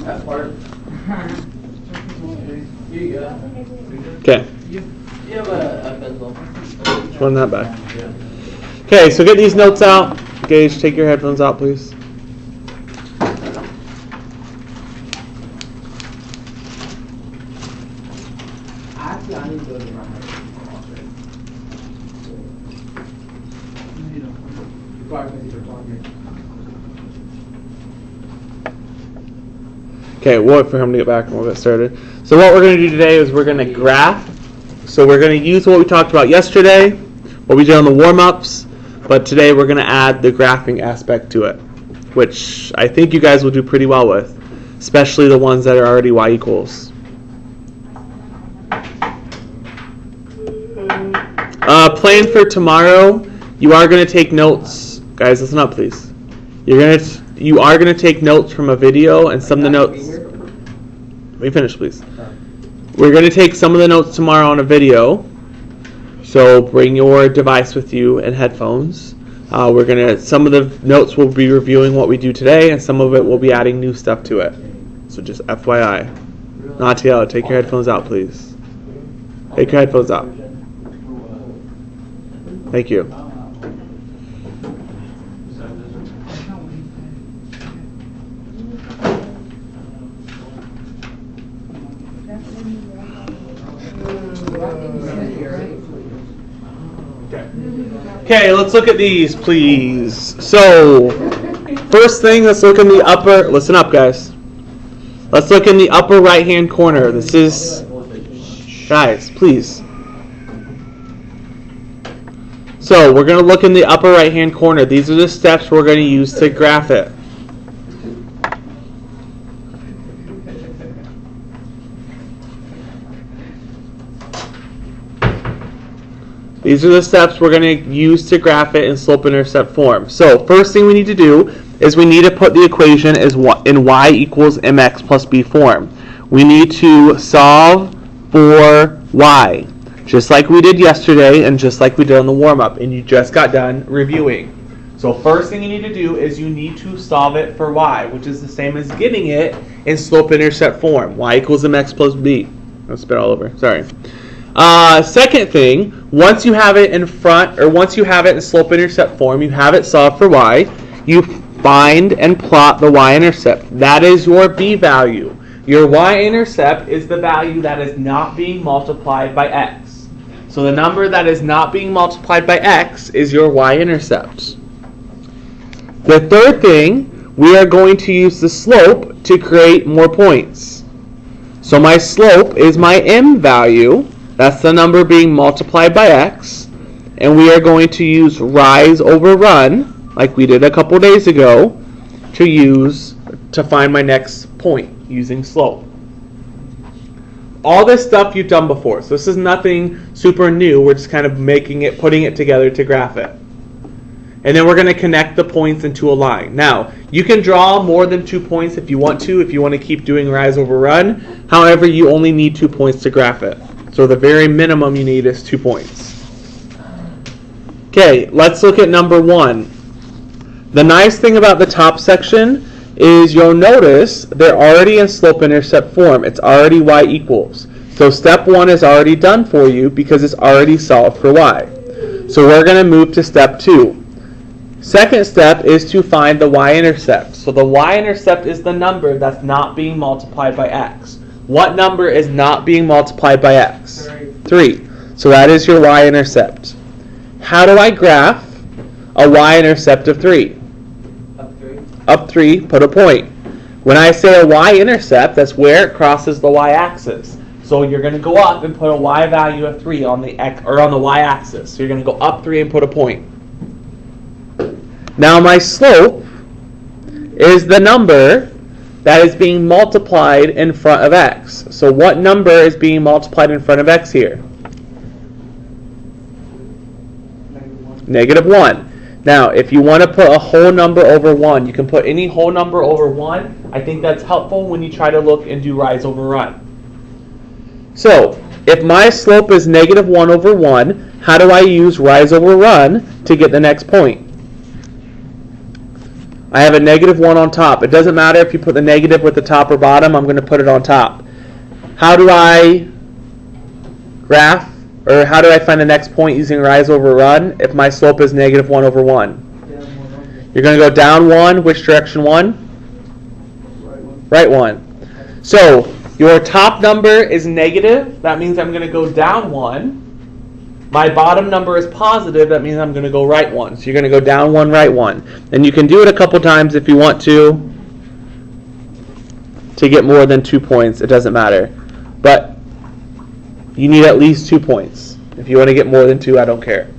That part. Here you go. Okay. You have a pencil. Just run that back. Okay, so get these notes out. Gage, take your headphones out, please. Actually, I need to go to my house. Okay, we'll wait for him to get back and we'll get started. So what we're going to do today is we're going to graph. So we're going to use what we talked about yesterday, what we did on the warm-ups, but today we're going to add the graphing aspect to it, which I think you guys will do pretty well with, especially the ones that are already y equals. Plan for tomorrow, you are going to take notes. Guys, listen up, please. You are going to take notes from a video, and some of the notes. Let me finish, please. We're going to take some of the notes tomorrow on a video. So bring your device with you and headphones. Some of the notes will be reviewing what we do today, and some of it will be adding new stuff to it. So just FYI. Natiela, take your headphones out, please. Take your headphones out. Thank you. Okay, let's look at these, please. So, first thing, let's look in the upper, listen up, guys. Let's look in the upper right-hand corner. This is, guys, please. So, we're going to look in the upper right-hand corner. These are the steps we're going to use to graph it. These are the steps we're going to use to graph it in slope-intercept form. So, first thing we need to do is we need to put the equation in y equals mx plus b form. We need to solve for y, just like we did yesterday and just like we did on the warm-up, and you just got done reviewing. So, first thing you need to do is you need to solve it for y, which is the same as getting it in slope-intercept form. Y equals mx plus b. I'll spit all over. Sorry. Second thing, once you have it in slope-intercept form, you have it solved for y, you find and plot the y-intercept. That is your b value. Your y-intercept is the value that is not being multiplied by x. So the number that is not being multiplied by x is your y-intercept. The third thing, we are going to use the slope to create more points. So my slope is my m value. That's the number being multiplied by x. And we are going to use rise over run, like we did a couple days ago, to find my next point using slope. All this stuff you've done before, so this is nothing super new. We're just kind of putting it together to graph it. And then we're going to connect the points into a line. Now, you can draw more than 2 points if you want to keep doing rise over run. However, you only need 2 points to graph it. So the very minimum you need is 2 points. Okay, let's look at number 1. The nice thing about the top section is you'll notice they're already in slope-intercept form. It's already y equals. So step 1 is already done for you because it's already solved for y. So we're going to move to step 2. Second step is to find the y-intercept. So the y-intercept is the number that's not being multiplied by x. What number is not being multiplied by x? 3. So that is your y-intercept. How do I graph a y-intercept of 3? Up 3, put a point. When I say a y-intercept, that's where it crosses the y-axis. So you're going to go up and put a y value of 3 on the y-axis. So you're going to go up 3 and put a point. Now my slope is the number that is being multiplied in front of x. So what number is being multiplied in front of x here? -1. Now, if you want to put a whole number over 1, you can put any whole number over 1. I think that's helpful when you try to look and do rise over run. So, if my slope is -1 over 1, how do I use rise over run to get the next point? I have a negative 1 on top. It doesn't matter if you put the negative with the top or bottom. I'm going to put it on top. How do I graph, or how do I find the next point using rise over run if my slope is negative 1 over 1? You're going to go down 1. Which direction 1? Right 1. So your top number is negative. That means I'm going to go down 1. My bottom number is positive. That means I'm going to go right 1. So you're going to go down 1, right 1. And you can do it a couple times if you want to get more than 2 points. It doesn't matter. But you need at least 2 points. If you want to get more than 2, I don't care.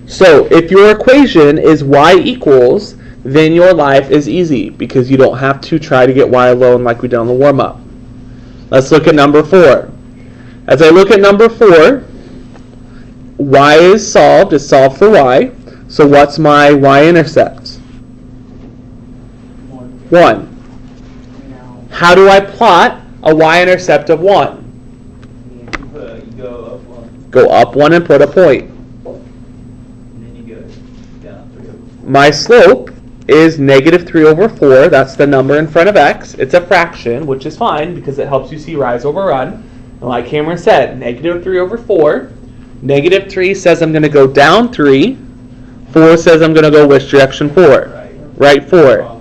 So if your equation is y equals, then your life is easy because you don't have to try to get y alone like we did on the warm-up. Let's look at number 4. As I look at number 4, y is solved. It's solved for y. So what's my y-intercept? 1. How do I plot a y-intercept of 1? Go up 1 and put a point. My slope is negative 3 over 4. That's the number in front of x. It's a fraction, which is fine because it helps you see rise over run. And like Cameron said, negative 3 over 4. Negative 3 says I'm going to go down 3. 4 says I'm going to go which direction 4? Right 4.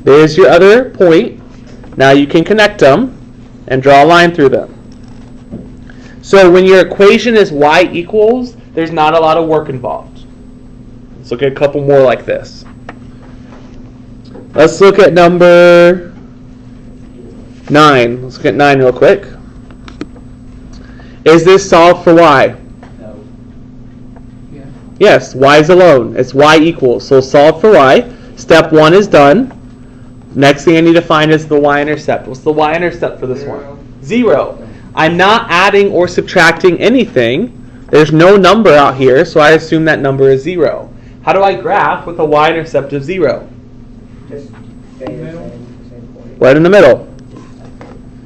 There's your other point. Now you can connect them and draw a line through them. So when your equation is y equals, there's not a lot of work involved. Let's look at a couple more like this. Let's look at number 9. Let's look at 9 real quick. Is this solved for y? No. Yeah. Yes, y is alone. It's y equals. So solve for y. Step 1 is done. Next thing I need to find is the y-intercept. What's the y-intercept for this one? 0. I'm not adding or subtracting anything. There's no number out here, so I assume that number is 0. How do I graph with a y-intercept of 0? Just same point. Right in the middle.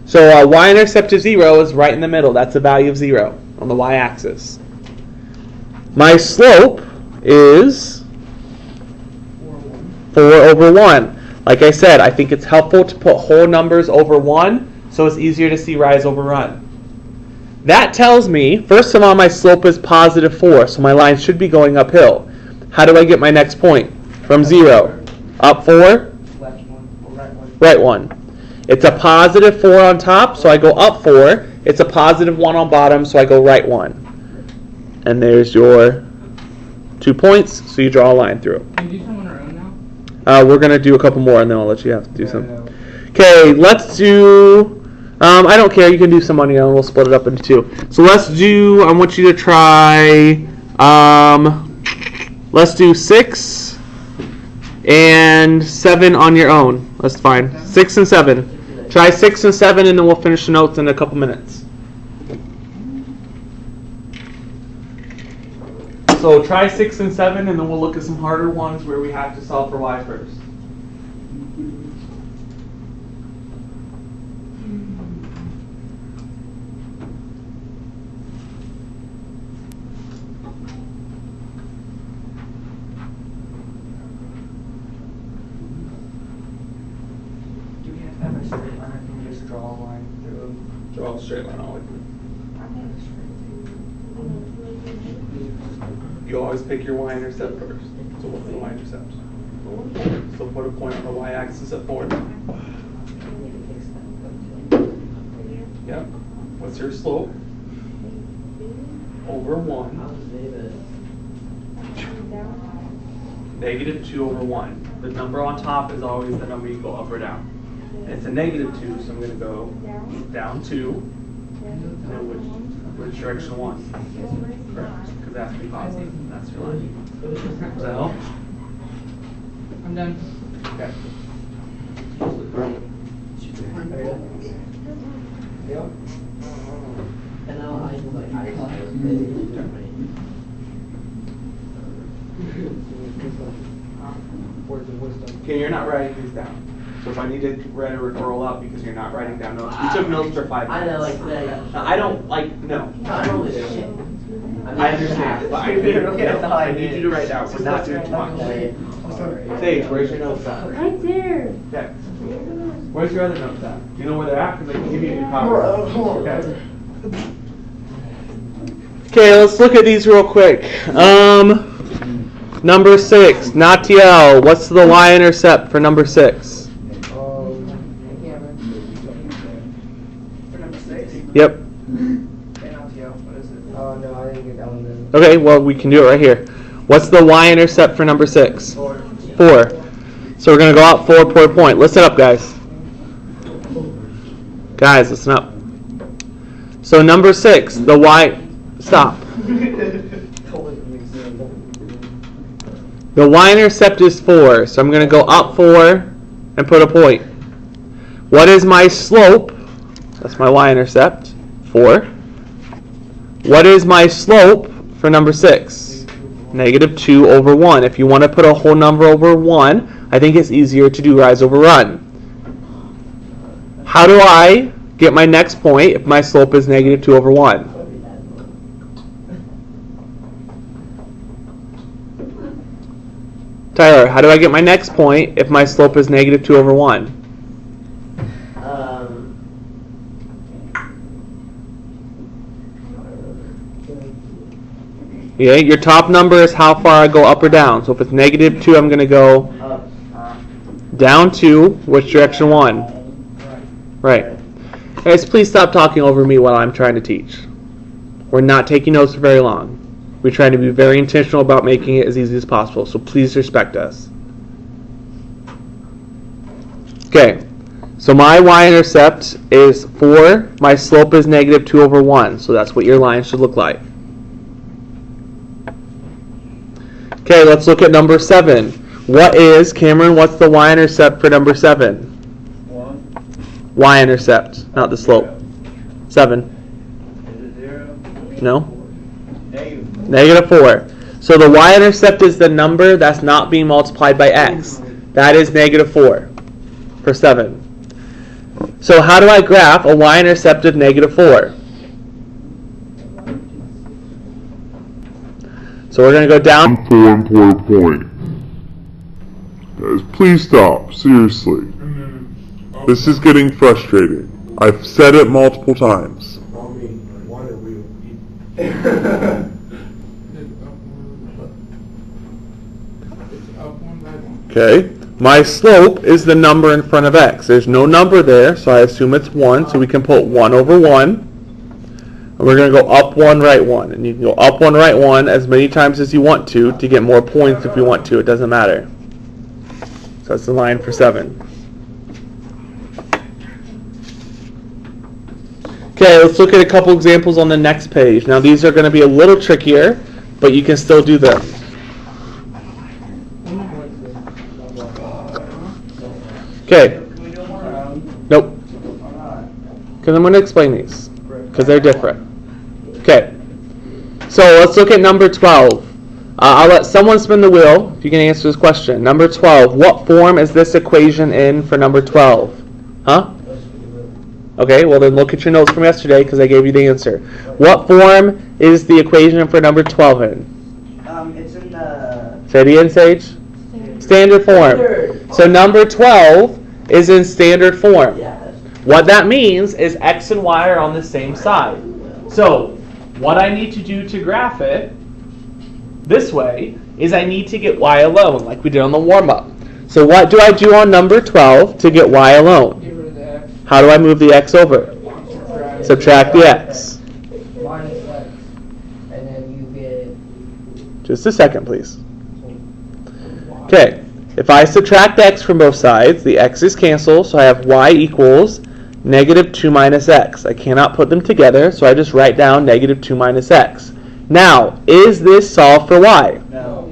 So a y-intercept of 0 is right in the middle. That's a value of 0 on the y-axis. My slope is 4 over 1. Like I said, I think it's helpful to put whole numbers over 1 so it's easier to see rise over run. That tells me, first of all, my slope is positive 4, so my line should be going uphill. How do I get my next point? From 0. Up 4? Left 1 or right 1? Right 1. It's a positive 4 on top, so I go up 4. It's a positive 1 on bottom, so I go right 1. And there's your 2 points, so you draw a line through. Can you do some on our own now? We're going to do a couple more, and then I'll let you have to do some. Okay, let's do... I don't care. You can do some on your own. We'll split it up into 2. So let's do... I want you to try... let's do 6 and 7 on your own. That's fine. 6 and 7. Try 6 and 7, and then we'll finish the notes in a couple minutes. So try 6 and 7, and then we'll look at some harder ones where we have to solve for y first. Do we have to have a straight line? Or can we just draw a line through? Draw a straight line all the way through. You always pick your y-intercept first. So what's the y-intercept? So put a point on the y-axis at 4. Yep. What's your slope? Over 1. Negative 2 over 1. The number on top is always the number you go up or down. And it's a negative 2, so I'm going to go down 2. And then which direction 1? Correct. Because that has to be positive. That's your line. Does that help? I'm done. Okay. Yep. And now I words of wisdom. Okay, you're not writing these down. So if I need to write a referral out because you're not writing down notes, we took notes for 5 minutes. I know, like today. I don't like no. No, I know this shit. I understand, but I need, I need you to write down. We're not doing too much. Sage, where's your notes at? Right there. Okay. Where's your other notes at? Do you know where they're at? Because I can give you your copy. Okay. Okay, let's look at these real quick. Number 6, Natiel. What's the y-intercept for number 6? For number 6? Yep. What is it? Oh, no, I didn't get that one then. Okay, well, we can do it right here. What's the y-intercept for number 6? 4. So we're going to go out 4 per point. Listen up, guys. Guys, listen up. So number 6, the y... Stop. The y-intercept is 4, so I'm going to go up 4 and put a point. What is my slope? That's my y-intercept, 4. What is my slope for number 6? Negative 2 over 1. If you want to put a whole number over 1, I think it's easier to do rise over run. How do I get my next point if my slope is negative 2 over 1? Tyler, how do I get my next point if my slope is negative 2 over 1? Yeah, your top number is how far I go up or down. So if it's negative 2, I'm going to go down 2. Which direction 1? Right. Guys, please stop talking over me while I'm trying to teach. We're not taking notes for very long. We're trying to be very intentional about making it as easy as possible, so please respect us. Okay, so my y-intercept is 4. My slope is negative 2 over 1, so that's what your line should look like. Okay, let's look at number 7. What's the y-intercept for number 7? 1. Y-intercept, not the slope. 7. Is it 0? No? Negative. Negative 4. So the y-intercept is the number that's not being multiplied by x. That is negative 4 for 7. So how do I graph a y-intercept of negative 4? So we're going to go down 4 and put a point. Guys, please stop. Seriously. This is getting frustrating. I've said it multiple times. Okay, my slope is the number in front of x. There's no number there, so I assume it's 1, so we can put 1 over 1. And we're going to go up 1, right 1. And you can go up 1, right 1 as many times as you want to get more points if you want to. It doesn't matter. So that's the line for 7. Okay, let's look at a couple examples on the next page. Now these are going to be a little trickier, but you can still do them. Okay. Can we do one round? Nope. Or not? Because I'm going to explain these. Because they're different. Okay. So let's look at number 12. I'll let someone spin the wheel if you can answer this question. Number 12. What form is this equation in for number 12? Huh? Okay, well then look at your notes from yesterday because I gave you the answer. What form is the equation for number 12 in? It's in the... Say it again, Sage. Standard form. So number 12 is in standard form. What that means is x and y are on the same side. So what I need to do to graph it this way is I need to get y alone, like we did on the warm-up. So what do I do on number 12 to get y alone? Get rid of the X. How do I move the x over? Subtract the x. Minus x. And then you get... Just a second, please. Okay, if I subtract x from both sides, the x's cancel, so I have y equals negative 2 minus x. I cannot put them together, so I just write down negative 2 minus x. Now, is this solved for y? No.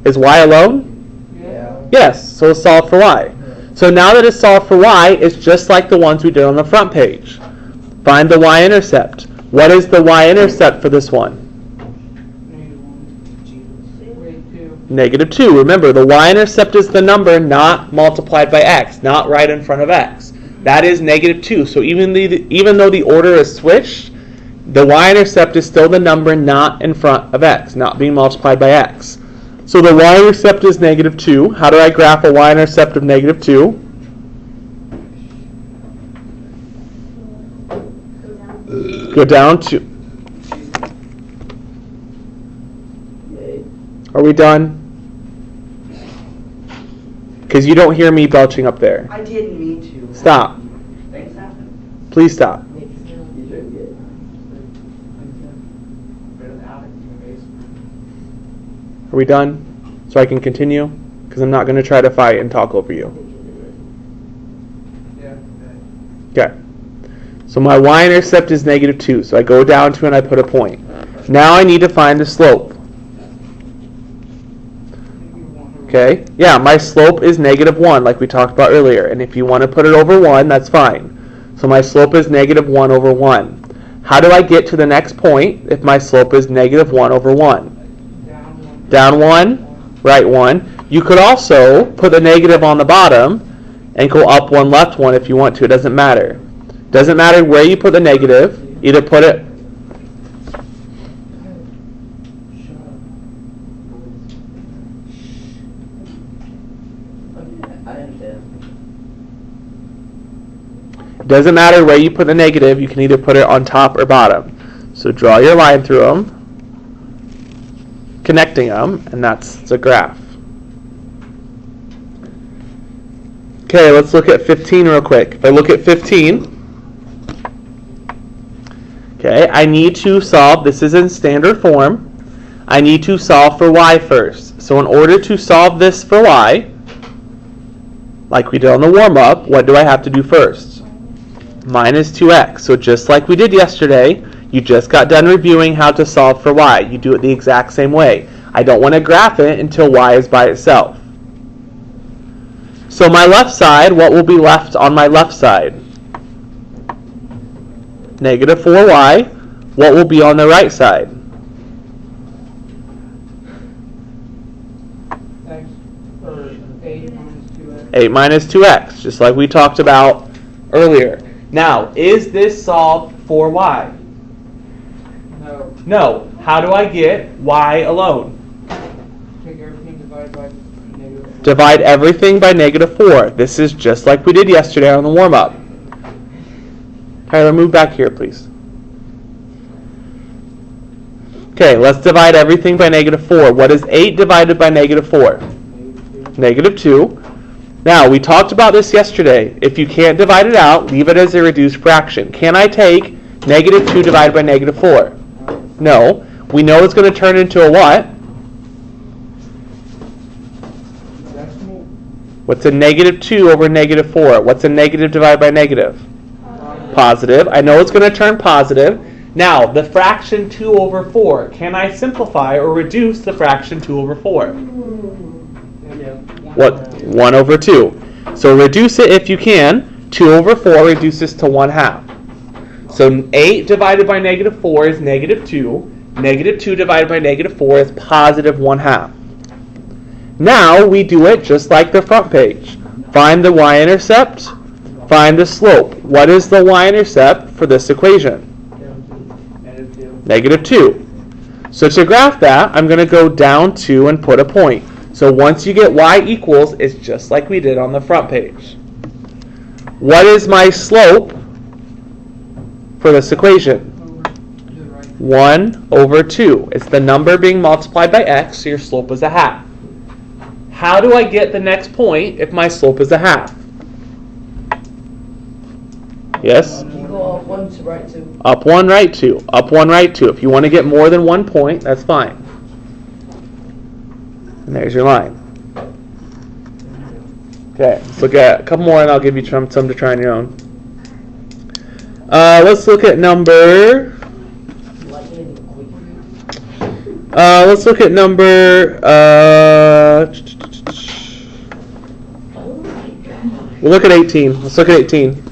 Is y alone? Yeah. Yes, so it's solved for y. So now that it's solved for y, it's just like the ones we did on the front page. Find the y-intercept. What is the y-intercept for this one? Negative 2. Remember, the y-intercept is the number not multiplied by x, not right in front of x. That is negative 2. So even though the order is switched, The y-intercept is still the number not in front of x, not being multiplied by x. So the y-intercept is negative 2. How do I graph a y-intercept of negative 2? Go down 2. Are we done? Because you don't hear me belching up there. I didn't mean to. Stop. Things happen. Please stop. You should get. Rid of the attic in the basement. Are we done? So I can continue? Because I'm not going to try to fight and talk over you. Yeah. Okay. So my y-intercept is negative 2. So I go down 2 and I put a point. Now I need to find the slope. Okay? Yeah, my slope is negative 1 like we talked about earlier. And if you want to put it over 1, that's fine. So my slope is negative 1 over 1. How do I get to the next point if my slope is negative 1 over 1? Down 1, right 1. You could also put the negative on the bottom and go up 1, left 1 if you want to. It doesn't matter. Doesn't matter where you put the negative. Either put it... Doesn't matter where you put the negative. You can either put it on top or bottom. So draw your line through them, connecting them, and that's the graph. Okay, let's look at 15 real quick. If I look at 15, okay, I need to solve, this is in standard form, I need to solve for y first. So in order to solve this for y, like we did on the warm-up, what do I have to do first? Minus 2x. So just like we did yesterday, you just got done reviewing how to solve for y. You do it the exact same way. I don't want to graph it until y is by itself. So my left side, what will be left on my left side? Negative 4y. What will be on the right side? X, or 8 minus 2x. 8 minus 2x, just like we talked about earlier. Now, is this solved for y? No. No. How do I get y alone? Take everything divided by negative 4. Divide everything by negative 4. This is just like we did yesterday on the warm-up. Tyler, move back here, please. Okay, let's divide everything by negative 4. What is 8 divided by negative 4? Negative 2. Now, we talked about this yesterday. If you can't divide it out, leave it as a reduced fraction. Can I take negative 2 divided by negative 4? No. We know it's going to turn into a what? Decimal. What's a negative 2 over negative 4? What's a negative divided by negative? Positive. I know it's going to turn positive. Now, the fraction 2 over 4. Can I simplify or reduce the fraction 2 over 4? What? 1 over 2. So reduce it if you can. 2 over 4 reduces to 1/2. So 8 divided by negative 4 is negative 2. Negative 2 divided by negative 4 is positive 1/2. Now we do it just like the front page. Find the y-intercept. Find the slope. What is the y-intercept for this equation? Negative 2. So to graph that, I'm going to go down 2 and put a point. So once you get y equals, it's just like we did on the front page. What is my slope for this equation? 1 over 2. It's the number being multiplied by x, so your slope is 1/2. How do I get the next point if my slope is 1/2? Yes? You go up 1 to right 2. Up 1, right 2. Up 1, right 2. If you want to get more than 1 point, that's fine. And there's your line. Okay, let's look at a couple more and I'll give you some to try on your own. Let's look at number... let's look at number... we'll look at 18. Let's look at 18.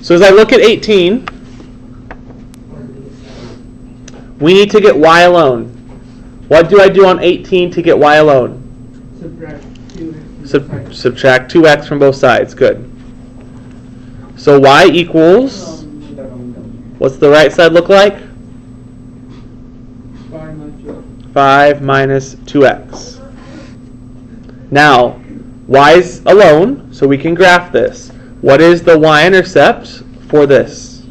So as I look at 18, we need to get y alone. What do I do on 18 to get y alone? Subtract 2. Subtract 2x from both sides. Good. So y equals What's the right side look like? 5 minus 2. 5 minus 2x. Now, y's alone, so we can graph this. What is the y-intercept for this?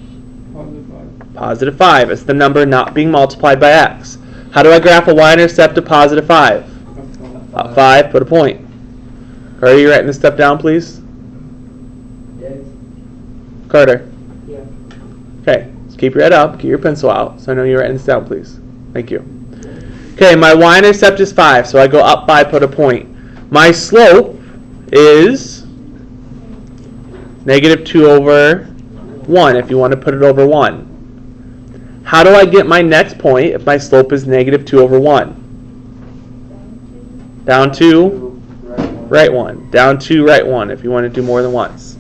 Positive 5. Positive 5. It's the number not being multiplied by x. How do I graph a y-intercept of positive 5? Up 5, put a point. Carter, you writing this stuff down, please? Yes. Carter. Yeah. Okay, just keep your head up, keep your pencil out, so I know you're writing this down, please. Thank you. Okay, my y-intercept is 5, so I go up 5, put a point. My slope is negative 2 over 1, if you want to put it over 1. How do I get my next point if my slope is negative 2 over 1? Down 2, right 1. Down 2, right 1, if you want to do more than once.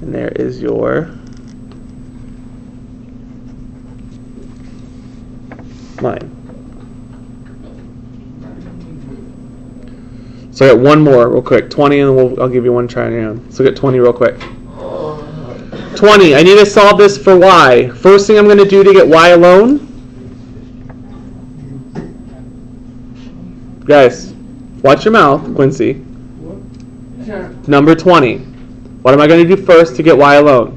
And there is your line. So I got one more real quick. 20, and then I'll give you one try again. So get 20 real quick. 20. I need to solve this for y. First thing I'm going to do to get y alone. Guys, watch your mouth, Quincy. Sure. Number 20. What am I going to do first to get y alone?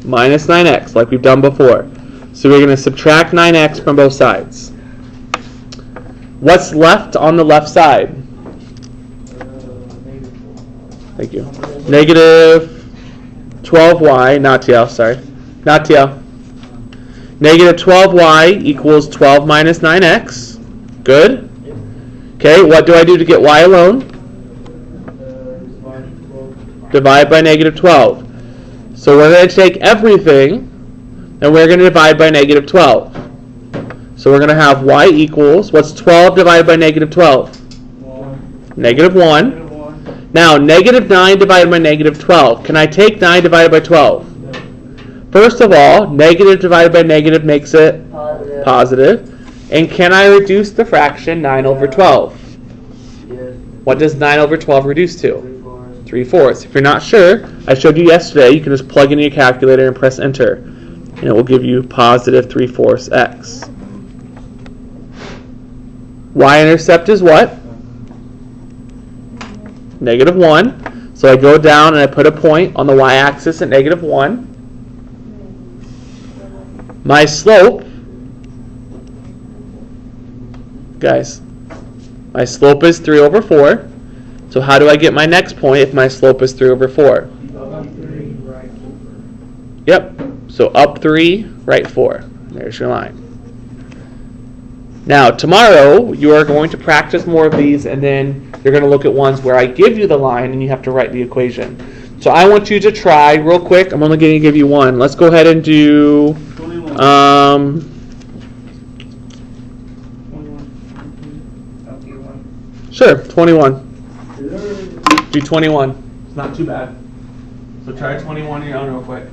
Minus 9x, like we've done before. So we're going to subtract 9x from both sides. What's left on the left side? Thank you. Negative 12y, not TL, sorry. Not TL. Negative 12y equals 12 minus 9x. Good. Okay, what do I do to get y alone? Divide by negative 12. So we're going to take everything and we're going to divide by negative 12. So we're going to have y equals, what's 12 divided by negative 12? 1. Negative 1. Negative 1. Now, negative 9 divided by negative 12. Can I take 9 divided by 12? First of all, negative divided by negative makes it Positive. positive. And can I reduce the fraction 9 over 12? Yes. What does 9 over 12 reduce to? 3/4. 3/4. If you're not sure, I showed you yesterday, you can just plug in your calculator and press enter. And it will give you positive 3/4 x. Y-intercept is what? Negative 1. So I go down and I put a point on the y-axis at negative 1. My slope, guys, my slope is 3 over 4. So how do I get my next point if my slope is 3 over 4? Up 3, right 4. Yep. So up 3, right 4. There's your line. Now, tomorrow, you are going to practice more of these, and then you're going to look at ones where I give you the line and you have to write the equation. So I want you to try, real quick, I'm only going to give you one. Let's go ahead and do 21. 21. Sure, 21. Do 21. It's not too bad. So try 21 on your own real quick.